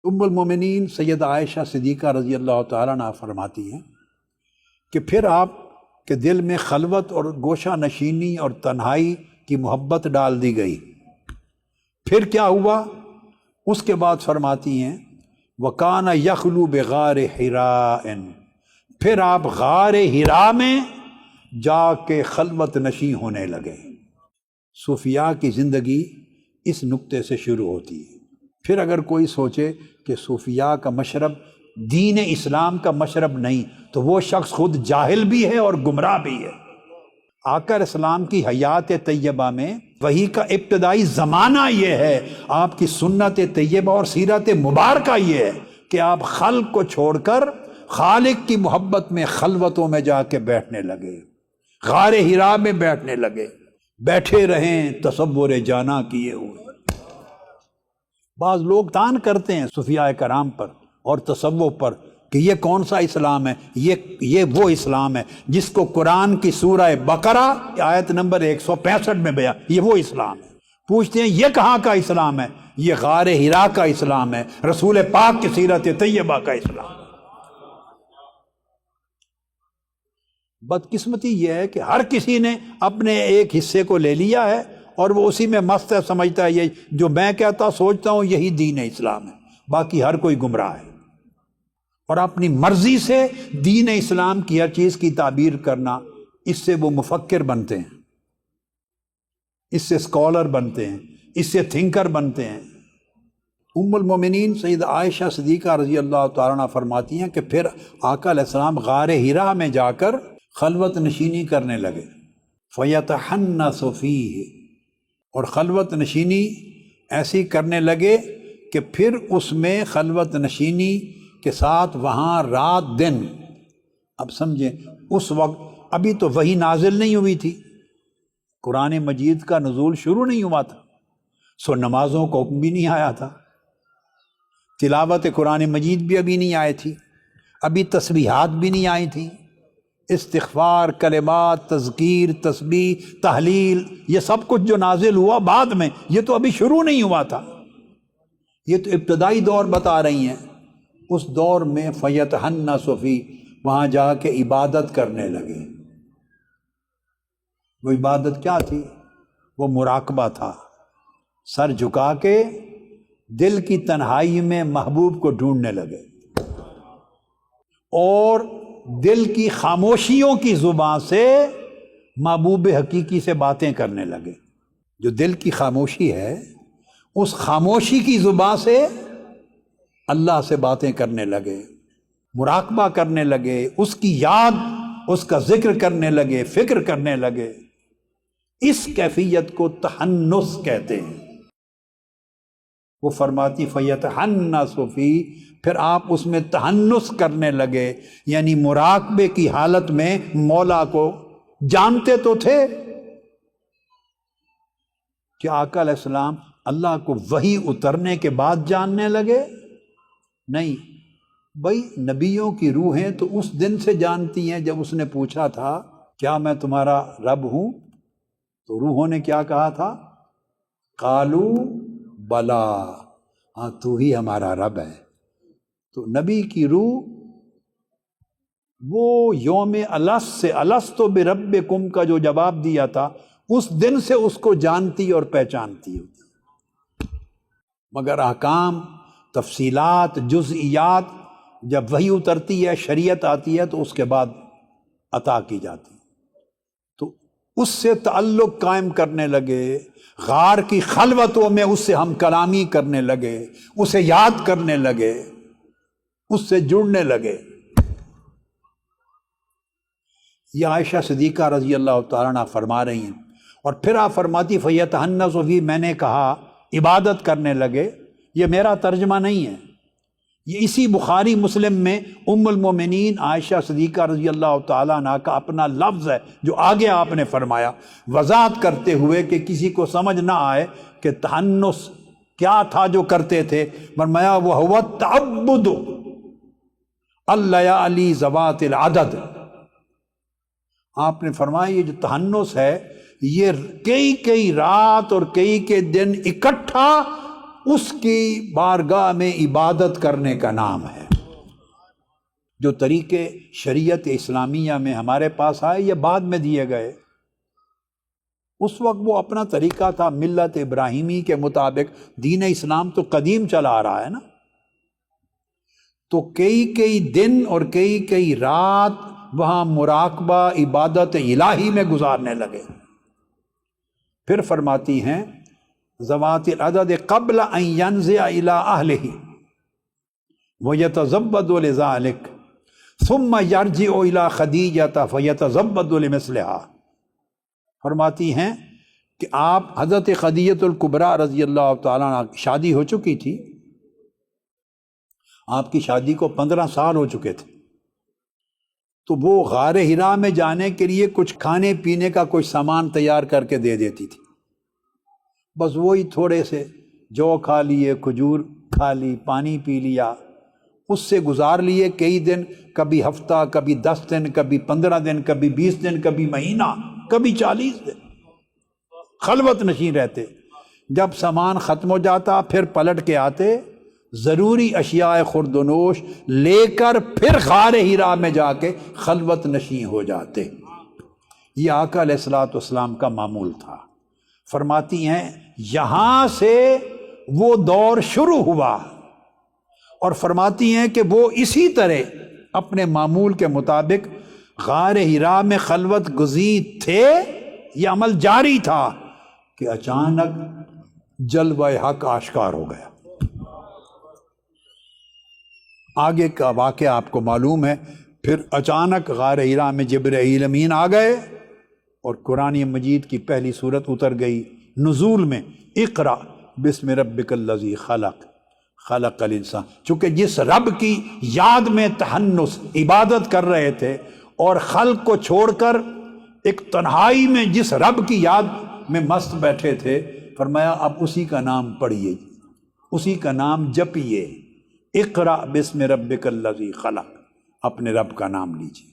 ام المومنین سیدہ عائشہ صدیقہ رضی اللہ تعالیٰ عنہا فرماتی ہیں کہ پھر آپ کے دل میں خلوت اور گوشہ نشینی اور تنہائی کی محبت ڈال دی گئی۔ پھر کیا ہوا؟ اس کے بعد فرماتی ہیں وَكَانَ يَخْلُو بِغَارِ حِرَاءٍ، پھر آپ غار حرا میں جا کے خلوت نشیں ہونے لگے۔ صوفیاء کی زندگی اس نقطے سے شروع ہوتی ہے۔ پھر اگر کوئی سوچے کہ صوفیاء کا مشرب دین اسلام کا مشرب نہیں تو وہ شخص خود جاہل بھی ہے اور گمراہ بھی ہے۔ آقا اسلام کی حیات طیبہ میں وحی کا ابتدائی زمانہ یہ ہے، آپ کی سنت طیبہ اور سیرت مبارکہ یہ ہے کہ آپ خلق کو چھوڑ کر خالق کی محبت میں خلوتوں میں جا کے بیٹھنے لگے، غار حرا میں بیٹھنے لگے، بیٹھے رہیں تصور جانا کیے ہوئے۔ بعض لوگ تان کرتے ہیں صوفیاء کرام پر اور تصوف پر کہ یہ کون سا اسلام ہے، یہ وہ اسلام ہے جس کو قرآن کی سورہ بقرہ آیت نمبر 165 میں بیان، یہ وہ اسلام ہے۔ پوچھتے ہیں یہ کہاں کا اسلام ہے؟ یہ غار حرا کا اسلام ہے، رسول پاک کی سیرت طیبہ کا اسلام ہے۔ بدقسمتی یہ ہے کہ ہر کسی نے اپنے ایک حصے کو لے لیا ہے اور وہ اسی میں مست ہے، سمجھتا ہے یہ جو میں کہتا سوچتا ہوں یہی دین اسلام ہے، باقی ہر کوئی گمراہ ہے۔ اور اپنی مرضی سے دین اسلام کی ہر چیز کی تعبیر کرنا، اس سے وہ مفکر بنتے ہیں، اس سے اسکالر بنتے ہیں، اس سے تھنکر بنتے ہیں۔ ام المومنین سیدہ عائشہ صدیقہ رضی اللہ تعالیٰ عنہ فرماتی ہیں کہ پھر آقا علیہ السلام غار حرا میں جا کر خلوت نشینی کرنے لگے۔ فَيَتَحَنَّثُ فِيهِ، اور خلوت نشینی ایسی کرنے لگے کہ پھر اس میں خلوت نشینی کے ساتھ وہاں رات دن، اب سمجھیں اس وقت ابھی تو وحی نازل نہیں ہوئی تھی، قرآن مجید کا نزول شروع نہیں ہوا تھا، سو نمازوں کا حکم بھی نہیں آیا تھا، تلاوت قرآن مجید بھی ابھی نہیں آئی تھی، ابھی تسبیحات بھی نہیں آئی تھیں، استغفار، کلمات، تذکیر، تسبیح، تحلیل، یہ سب کچھ جو نازل ہوا بعد میں، یہ تو ابھی شروع نہیں ہوا تھا، یہ تو ابتدائی دور بتا رہی ہیں۔ اس دور میں فیتحنث فی، وہاں جا کے عبادت کرنے لگے۔ وہ عبادت کیا تھی؟ وہ مراقبہ تھا، سر جھکا کے دل کی تنہائی میں محبوب کو ڈھونڈنے لگے اور دل کی خاموشیوں کی زبان سے محبوب حقیقی سے باتیں کرنے لگے۔ جو دل کی خاموشی ہے اس خاموشی کی زبان سے اللہ سے باتیں کرنے لگے، مراقبہ کرنے لگے، اس کی یاد، اس کا ذکر کرنے لگے، فکر کرنے لگے۔ اس کیفیت کو تحنث کہتے ہیں۔ وہ فرماتی فیتحنث فی، پھر آپ اس میں تحنث کرنے لگے، یعنی مراقبے کی حالت میں مولا کو جانتے تو تھے کہ آقا علیہ السلام اللہ کو وحی اترنے کے بعد جاننے لگے؟ نہیں بھائی، نبیوں کی روحیں تو اس دن سے جانتی ہیں جب اس نے پوچھا تھا کیا میں تمہارا رب ہوں، تو روحوں نے کیا کہا تھا؟ قالو بلا، ہاں تو ہی ہمارا رب ہے۔ تو نبی کی روح وہ یوم الست سے الستو بربکم کا جو جواب دیا تھا اس دن سے اس کو جانتی اور پہچانتی ہوتی، مگر احکام، تفصیلات، جزئیات جب وحی اترتی ہے، شریعت آتی ہے تو اس کے بعد عطا کی جاتی، تو اس سے تعلق قائم کرنے لگے، غار کی خلوتوں میں اس سے ہم کلامی کرنے لگے، اسے یاد کرنے لگے، اس سے جڑنے لگے۔ یہ عائشہ صدیقہ رضی اللہ تعالیٰ عنہ فرما رہی ہیں۔ اور پھر آپ فرماتی فیتحنث فی، میں نے کہا عبادت کرنے لگے، یہ میرا ترجمہ نہیں ہے، یہ اسی بخاری مسلم میں ام المومنین عائشہ صدیقہ رضی اللہ تعالیٰ عنہ کا اپنا لفظ ہے جو آگے آپ نے فرمایا، وضاحت کرتے ہوئے کہ کسی کو سمجھ نہ آئے کہ تحنث کیا تھا جو کرتے تھے۔ فرمایا وَهُوَ التَّعَبُّدُ اللَّيَالِي ذَوَاتِ الْعَدَدِ، آپ نے فرمایا یہ جو تحنث ہے یہ کئی رات اور کئی دن اکٹھا اس کی بارگاہ میں عبادت کرنے کا نام ہے۔ جو طریقے شریعت اسلامیہ میں ہمارے پاس آئے یہ بعد میں دیے گئے، اس وقت وہ اپنا طریقہ تھا ملت ابراہیمی کے مطابق۔ دین اسلام تو قدیم چلا آ رہا ہے نا، تو کئی دن اور کئی رات وہاں مراقبہ عبادت الہی میں گزارنے لگے۔ پھر فرماتی ہیں ذوات العدد قبل ان ينزع الى اہلہ ويتزبد لذلك ثم يرجع الى خدیجہ فيتزبد لمثلها۔ فرماتی ہیں کہ آپ حضرت خدیجہ الکبریٰ رضی اللہ تعالیٰ عنہ شادی ہو چکی تھی، آپ کی شادی کو 15 سال ہو چکے تھے، تو وہ غار حرا میں جانے کے لیے کچھ کھانے پینے کا کوئی سامان تیار کر کے دے دیتی تھی، بس وہی تھوڑے سے جو کھا لیے، کھجور کھا لی، پانی پی لیا، اس سے گزار لیے کئی دن، کبھی ہفتہ، کبھی 10 دن، کبھی 15 دن، کبھی 20 دن، کبھی مہینہ، کبھی 40 دن خلوت نشین رہتے۔ جب سامان ختم ہو جاتا پھر پلٹ کے آتے، ضروری اشیاء خورد و نوش لے کر پھر غار حرا میں جا کے خلوت نشین ہو جاتے۔ یہ آقا علیہ الصلوۃ والسلام کا معمول تھا۔ فرماتی ہیں یہاں سے وہ دور شروع ہوا، اور فرماتی ہیں کہ وہ اسی طرح اپنے معمول کے مطابق غار حرا میں خلوت گزین تھے، یہ عمل جاری تھا کہ اچانک جلوہ حق آشکار ہو گیا۔ آگے کا واقعہ آپ کو معلوم ہے۔ پھر اچانک غار حرا میں جبرائیل امین آ گئے اور قرآن مجید کی پہلی سورت اتر گئی نزول میں، اقرأ بسم ربک الذی خلق خلق الانسان۔ چونکہ جس رب کی یاد میں تہنس عبادت کر رہے تھے اور خلق کو چھوڑ کر ایک تنہائی میں جس رب کی یاد میں مست بیٹھے تھے، فرمایا اب اسی کا نام پڑھیے، اسی کا نام جپیے، اقرأ بسم ربک الذی خلق، اپنے رب کا نام لیجیے۔